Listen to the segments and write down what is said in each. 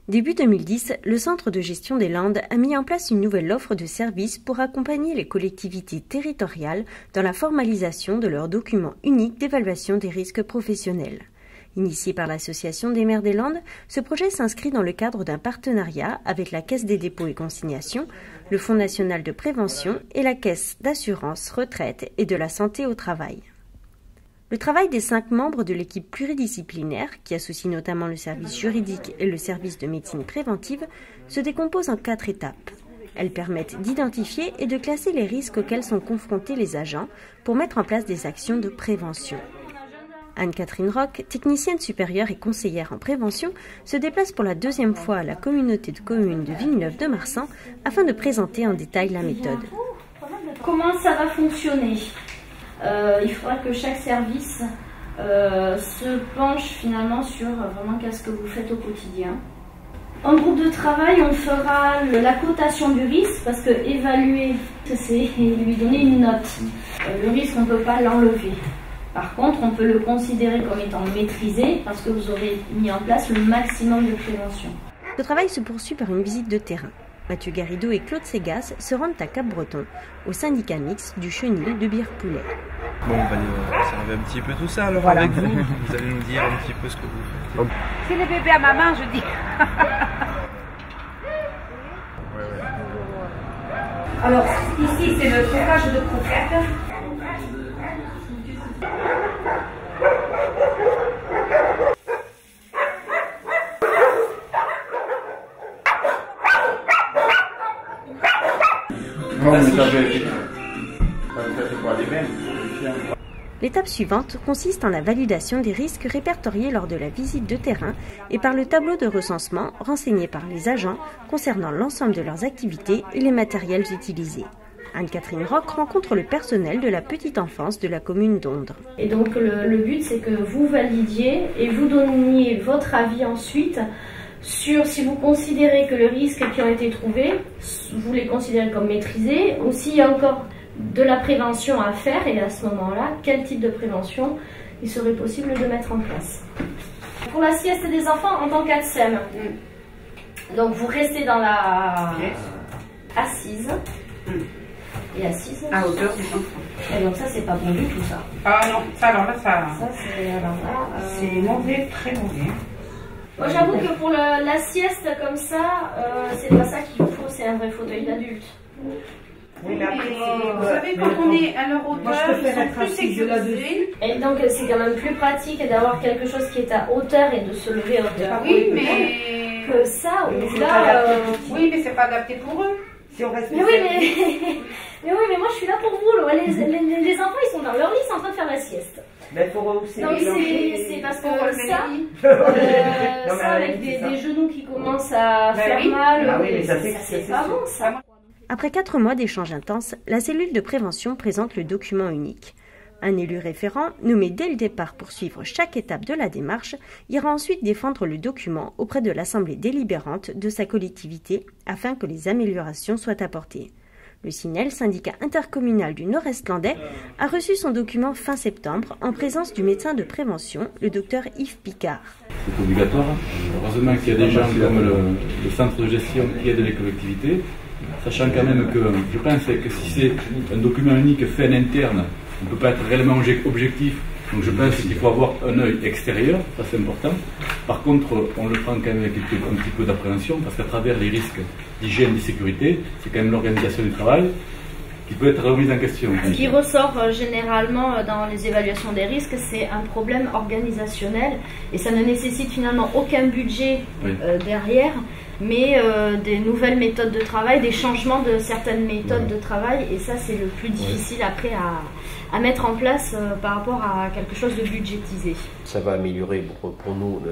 Début 2010, le Centre de gestion des Landes a mis en place une nouvelle offre de services pour accompagner les collectivités territoriales dans la formalisation de leur document unique d'évaluation des risques professionnels. Initié par l'Association des maires des Landes, ce projet s'inscrit dans le cadre d'un partenariat avec la Caisse des dépôts et consignations, le Fonds national de prévention et la Caisse d'assurance retraite et de la santé au travail. Le travail des 5 membres de l'équipe pluridisciplinaire, qui associe notamment le service juridique et le service de médecine préventive, se décompose en 4 étapes. Elles permettent d'identifier et de classer les risques auxquels sont confrontés les agents pour mettre en place des actions de prévention. Anne-Catherine Roch, technicienne supérieure et conseillère en prévention, se déplace pour la 2e fois à la communauté de communes de Villeneuve-de-Marsan afin de présenter en détail la méthode. Comment ça va fonctionner ? Il faudra que chaque service se penche finalement sur vraiment qu'est-ce que vous faites au quotidien. En groupe de travail, on fera la cotation du risque parce que évaluer, c'est lui donner une note. Le risque, on ne peut pas l'enlever. Par contre, on peut le considérer comme étant maîtrisé parce que vous aurez mis en place le maximum de prévention. Ce travail se poursuit par une visite de terrain. Mathieu Garrido et Claude Ségas se rendent à Cap-Breton, au syndicat mixte du chenil de Bire-Poulet. Bon, on va observer un petit peu tout ça alors voilà. Avec vous. Vous allez nous dire un petit peu ce que vous faites. C'est les bébés à maman, je dis. Alors, ici, c'est le stockage de croquettes. L'étape suivante consiste en la validation des risques répertoriés lors de la visite de terrain et par le tableau de recensement renseigné par les agents concernant l'ensemble de leurs activités et les matériels utilisés. Anne-Catherine Roch rencontre le personnel de la petite enfance de la commune d'Ondres. Et donc le but, c'est que vous validiez et vous donniez votre avis ensuite sur si vous considérez que le risque qui ont été trouvés, vous les considérez comme maîtrisés, ou s'il y a encore de la prévention à faire, et à ce moment-là, quel type de prévention il serait possible de mettre en place. Pour la sieste des enfants en tant qu'ATSEM, donc vous restez dans la assise, et assise à hauteur des enfants. Et donc ça, c'est pas bon du tout, ça. Ah non, ça alors là, ça c'est mauvais, très mauvais. Moi, j'avoue que pour la sieste comme ça, c'est pas ça qu'il faut, c'est un vrai fauteuil d'adulte. Oui, mais après, vous savez, quand on est à leur hauteur, ils sont plus sécurisés. Et donc, c'est quand même plus pratique d'avoir quelque chose qui est à hauteur et de se lever à hauteur. Oui, mais que ça, ou là. Oui, mais c'est pas adapté pour eux. Si on reste mais oui, mais moi, je suis là pour vous. Là. Les enfants, ils sont dans leur lit, ils sont en train de faire la sieste. Mais pour eux aussi. Donc c'est parce que ça avec des genoux qui commencent à faire mal, c'est pas bon ça. Après 4 mois d'échanges intenses, la cellule de prévention présente le document unique. Un élu référent, nommé dès le départ pour suivre chaque étape de la démarche, ira ensuite défendre le document auprès de l'assemblée délibérante de sa collectivité afin que les améliorations soient apportées. Le CINEL, syndicat intercommunal du Nord-Est landais, a reçu son document fin septembre en présence du médecin de prévention, le docteur Yves Picard. C'est obligatoire. Heureusement qu'il y a des gens comme le centre de gestion qui aident les collectivités, sachant quand même que je pense que si c'est un document unique fait en interne, on ne peut pas être réellement objectif. Donc je pense qu'il faut avoir un œil extérieur, ça c'est important. Par contre, on le prend quand même avec un petit peu d'appréhension, parce qu'à travers les risques d'hygiène et de sécurité, c'est quand même l'organisation du travail qui peut être remise en question. Ce qui ressort généralement dans les évaluations des risques, c'est un problème organisationnel, et ça ne nécessite finalement aucun budget derrière, mais des nouvelles méthodes de travail, des changements de certaines méthodes de travail, et ça c'est le plus difficile après à mettre en place par rapport à quelque chose de budgétisé. Ça va améliorer pour nous,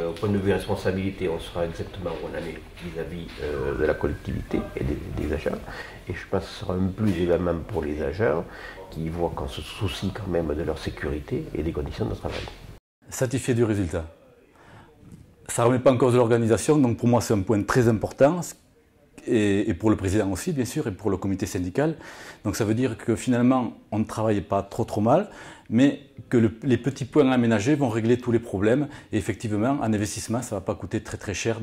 au point de vue responsabilité, on sera exactement où on en est vis-à-vis de la collectivité et des agents, et je pense que ce sera un plus évidemment pour les agents qui voient qu'on se soucie quand même de leur sécurité et des conditions de travail. Satisfait du résultat. Ça ne remet pas en cause l'organisation, donc pour moi c'est un point très important. et pour le président aussi, bien sûr, et pour le comité syndical. Donc ça veut dire que finalement, on ne travaille pas trop mal, mais que les petits points aménagés vont régler tous les problèmes. Et effectivement, en investissement, ça ne va pas coûter très cher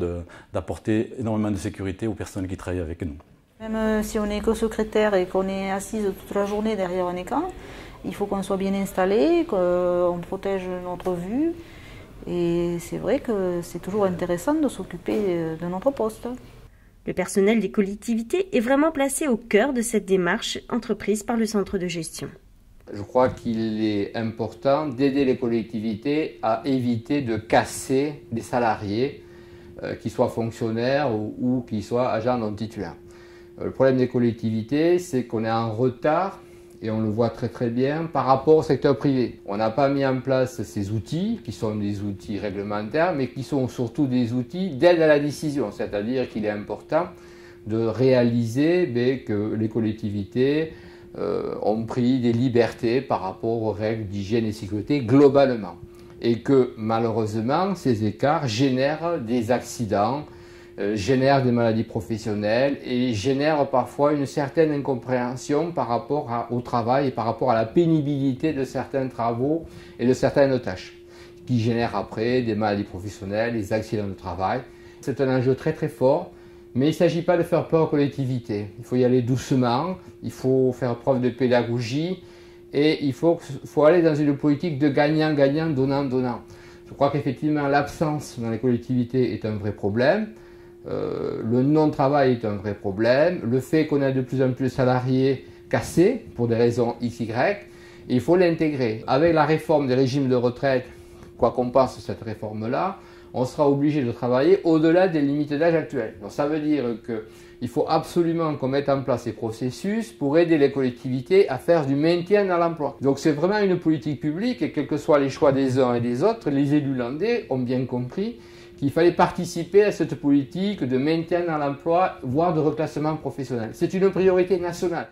d'apporter énormément de sécurité aux personnes qui travaillent avec nous. Même si on est que secrétaire et qu'on est assise toute la journée derrière un écran, il faut qu'on soit bien installé, qu'on protège notre vue. Et c'est vrai que c'est toujours intéressant de s'occuper de notre poste. Le personnel des collectivités est vraiment placé au cœur de cette démarche entreprise par le centre de gestion. Je crois qu'il est important d'aider les collectivités à éviter de casser des salariés, qu'ils soient fonctionnaires ou qu'ils soient agents non titulaires. Le problème des collectivités, c'est qu'on est en retard, et on le voit très bien, par rapport au secteur privé. On n'a pas mis en place ces outils, qui sont des outils réglementaires, mais qui sont surtout des outils d'aide à la décision. C'est-à-dire qu'il est important de réaliser que les collectivités ont pris des libertés par rapport aux règles d'hygiène et sécurité globalement. Et que malheureusement, ces écarts génèrent des accidents, génèrent des maladies professionnelles et génèrent parfois une certaine incompréhension par rapport au travail et par rapport à la pénibilité de certains travaux et de certaines tâches, qui génèrent après des maladies professionnelles, des accidents de travail. C'est un enjeu très fort, mais il ne s'agit pas de faire peur aux collectivités. Il faut y aller doucement, il faut faire preuve de pédagogie et il faut aller dans une politique de gagnant-gagnant, donnant-donnant. Je crois qu'effectivement l'absence dans les collectivités est un vrai problème. Le non-travail est un vrai problème, le fait qu'on a de plus en plus de salariés cassés pour des raisons XY, il faut l'intégrer. Avec la réforme des régimes de retraite, quoi qu'on pense de cette réforme-là, on sera obligé de travailler au-delà des limites d'âge actuelles. Donc ça veut dire qu'il faut absolument qu'on mette en place ces processus pour aider les collectivités à faire du maintien dans l'emploi. Donc c'est vraiment une politique publique et quels que soient les choix des uns et des autres, les élus landais ont bien compris qu'il fallait participer à cette politique de maintien dans l'emploi, voire de reclassement professionnel. C'est une priorité nationale.